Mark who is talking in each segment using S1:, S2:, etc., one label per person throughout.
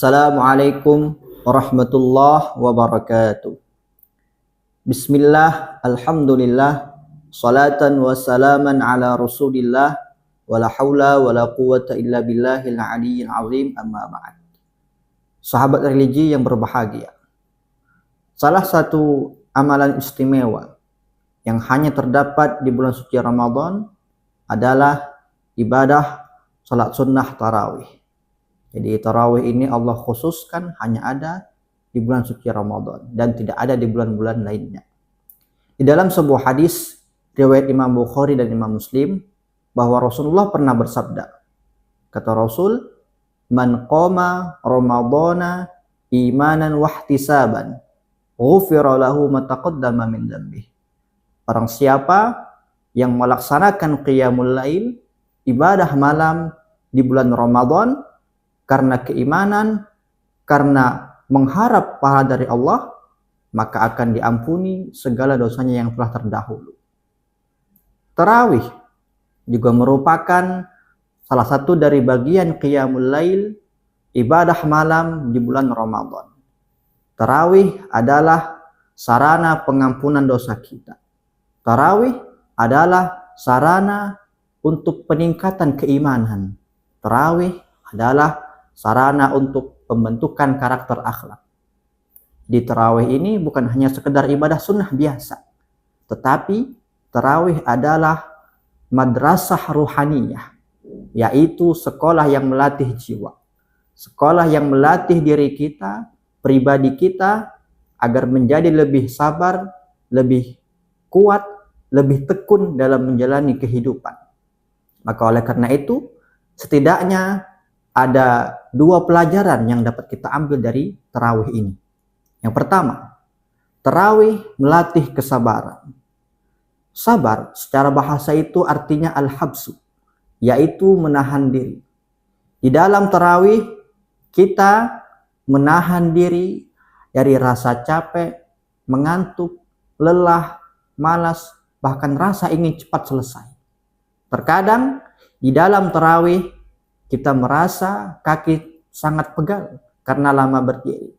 S1: Assalamualaikum warahmatullahi wabarakatuh. Bismillah, alhamdulillah, salatan wa salaman ala rasulillah, wala hawla wala quwata illa billahil aliyyil azim, amma ba'd. Sahabat religi yang berbahagia, salah satu amalan istimewa yang hanya terdapat di bulan suci Ramadan adalah ibadah salat sunnah tarawih. Jadi tarawih ini Allah khususkan hanya ada di bulan suci Ramadan dan tidak ada di bulan-bulan lainnya. Di dalam sebuah hadis riwayat Imam Bukhari dan Imam Muslim bahwa Rasulullah pernah bersabda, kata Rasul, "Man qama Ramadhana imanan wahtisaban, ghufira lahu ma taqaddama min dzambihi." Orang siapa yang melaksanakan qiyamul lail, ibadah malam di bulan Ramadan karena keimanan, karena mengharap pahala dari Allah, maka akan diampuni segala dosanya yang telah terdahulu. Tarawih juga merupakan salah satu dari bagian qiyamul lail, ibadah malam di bulan Ramadan. Tarawih adalah sarana pengampunan dosa kita. Tarawih adalah sarana untuk peningkatan keimanan. Tarawih adalah sarana untuk pembentukan karakter akhlak. Di tarawih ini bukan hanya sekedar ibadah sunnah biasa, tetapi tarawih adalah madrasah ruhaniyah, yaitu sekolah yang melatih jiwa, sekolah yang melatih diri kita, pribadi kita, agar menjadi lebih sabar, lebih kuat, lebih tekun dalam menjalani kehidupan. Maka oleh karena itu, setidaknya ada dua pelajaran yang dapat kita ambil dari tarawih ini. Yang pertama, tarawih melatih kesabaran. Sabar secara bahasa itu artinya al-habsu, yaitu menahan diri. Di dalam tarawih kita menahan diri dari rasa capek, mengantuk, lelah, malas, bahkan rasa ingin cepat selesai. Terkadang di dalam tarawih kita merasa kaki sangat pegal karena lama berdiri.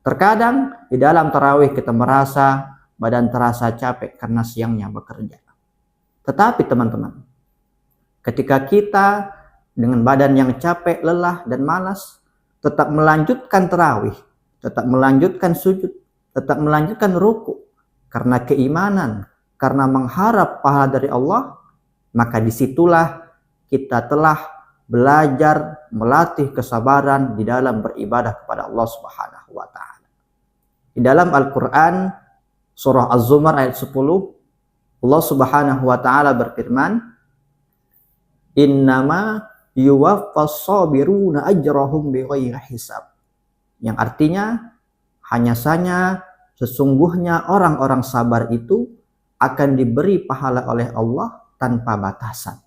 S1: Terkadang di dalam tarawih kita merasa badan terasa capek karena siangnya bekerja. Tetapi teman-teman, ketika kita dengan badan yang capek, lelah, dan malas tetap melanjutkan tarawih, tetap melanjutkan sujud, tetap melanjutkan ruku karena keimanan, karena mengharap pahala dari Allah, maka disitulah kita telah belajar melatih kesabaran di dalam beribadah kepada Allah Subhanahu wa taala. Di dalam Al-Qur'an surah Az-Zumar ayat 10, Allah Subhanahu wa taala berfirman, "Innama yuwaffas sabiruna ajrahum bighairi hisab." Yang artinya hanya saja sesungguhnya orang-orang sabar itu akan diberi pahala oleh Allah tanpa batasan.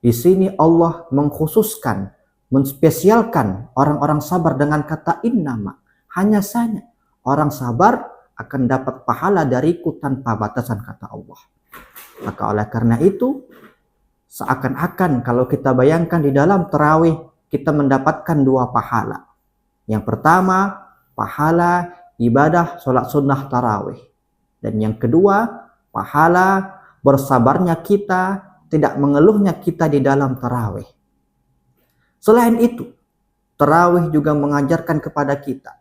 S1: Di sini Allah mengkhususkan, menspesialkan orang-orang sabar dengan kata innama. Hanya saja orang sabar akan dapat pahala dariku tanpa batasan, kata Allah. Maka oleh karena itu, seakan-akan kalau kita bayangkan di dalam tarawih kita mendapatkan dua pahala. Yang pertama, pahala ibadah sholat sunnah tarawih. Dan yang kedua, pahala bersabarnya kita, tidak mengeluhnya kita di dalam tarawih. Selain itu, tarawih juga mengajarkan kepada kita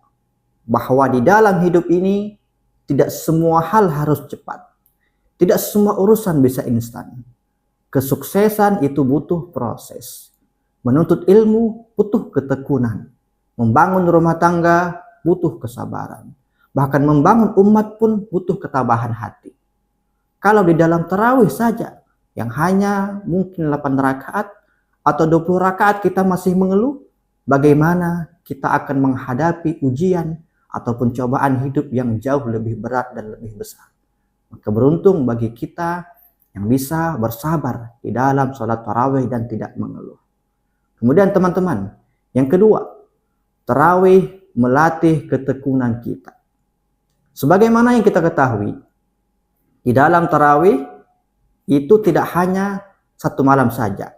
S1: bahwa di dalam hidup ini tidak semua hal harus cepat. Tidak semua urusan bisa instan. Kesuksesan itu butuh proses. Menuntut ilmu butuh ketekunan. Membangun rumah tangga butuh kesabaran. Bahkan membangun umat pun butuh ketabahan hati. Kalau di dalam tarawih saja yang hanya mungkin 8 rakaat atau 20 rakaat kita masih mengeluh, bagaimana kita akan menghadapi ujian ataupun cobaan hidup yang jauh lebih berat dan lebih besar. Maka beruntung bagi kita yang bisa bersabar di dalam sholat tarawih dan tidak mengeluh. Kemudian teman-teman, yang kedua, tarawih melatih ketekunan kita. Sebagaimana yang kita ketahui, di dalam tarawih itu tidak hanya satu malam saja,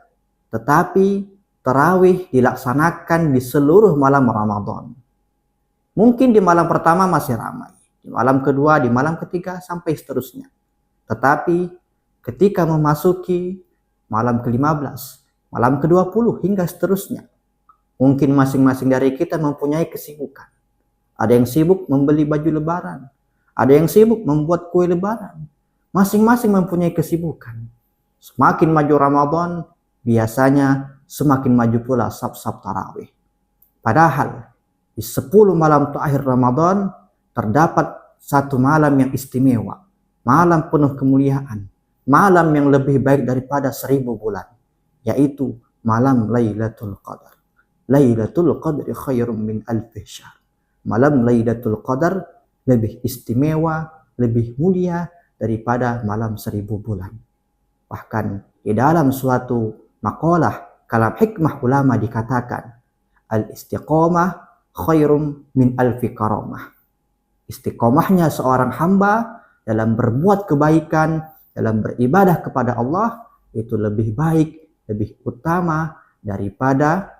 S1: tetapi tarawih dilaksanakan di seluruh malam Ramadan. Mungkin di malam pertama masih ramai, di malam kedua, di malam ketiga, sampai seterusnya. Tetapi ketika memasuki malam ke-15, malam ke-20 hingga seterusnya, mungkin masing-masing dari kita mempunyai kesibukan. Ada yang sibuk membeli baju lebaran, ada yang sibuk membuat kue lebaran. Masing-masing mempunyai kesibukan. Semakin maju Ramadan, biasanya semakin maju pula saf-saf tarawih. Padahal di 10 malam terakhir Ramadan terdapat satu malam yang istimewa, malam penuh kemuliaan, malam yang lebih baik daripada 1000 bulan, yaitu malam Lailatul Qadar. Lailatul Qadri khairum min alfi syahr. Malam Lailatul Qadar lebih istimewa, lebih mulia daripada malam 1000 bulan. Bahkan di dalam suatu makalah kalam hikmah ulama dikatakan, al-istiqomah khairum min alfi karamah. Istiqomahnya seorang hamba dalam berbuat kebaikan, dalam beribadah kepada Allah, itu lebih baik, lebih utama daripada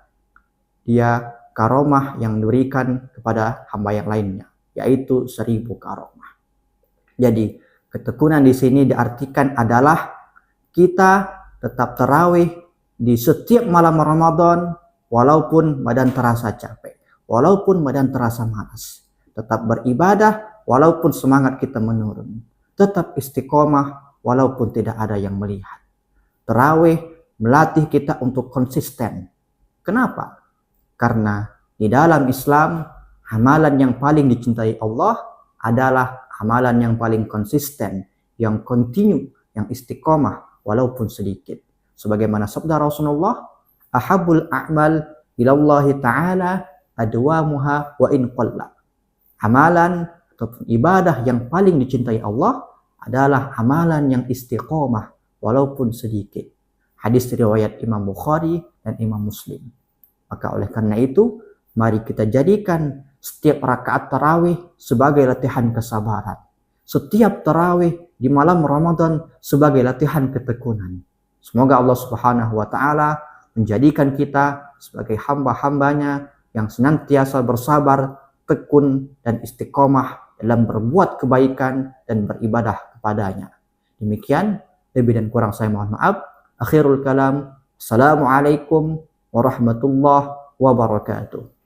S1: dia karomah yang diberikan kepada hamba yang lainnya, yaitu 1000 karomah. Jadi ketekunan di sini diartikan adalah kita tetap tarawih di setiap malam Ramadan, walaupun badan terasa capek, walaupun badan terasa malas. Tetap beribadah walaupun semangat kita menurun. Tetap istiqomah walaupun tidak ada yang melihat. Tarawih melatih kita untuk konsisten. Kenapa? Karena di dalam Islam, amalan yang paling dicintai Allah adalah amalan yang paling konsisten, yang kontinu, yang istiqomah walaupun sedikit. Sebagaimana sabda Rasulullah, ahabul a'mal ilallahi ta'ala adwamuha wa in qalla. Amalan ataupun ibadah yang paling dicintai Allah adalah amalan yang istiqomah walaupun sedikit. Hadis riwayat Imam Bukhari dan Imam Muslim. Maka oleh karena itu, mari kita jadikan setiap rakaat tarawih sebagai latihan kesabaran. Setiap tarawih di malam Ramadan sebagai latihan ketekunan. Semoga Allah Subhanahu wa Ta'ala menjadikan kita sebagai hamba-hambanya yang senantiasa bersabar, tekun, dan istiqomah dalam berbuat kebaikan dan beribadah kepadanya. Demikian, lebih dan kurang saya mohon maaf. Akhirul kalam. Assalamualaikum warahmatullahi wabarakatuh.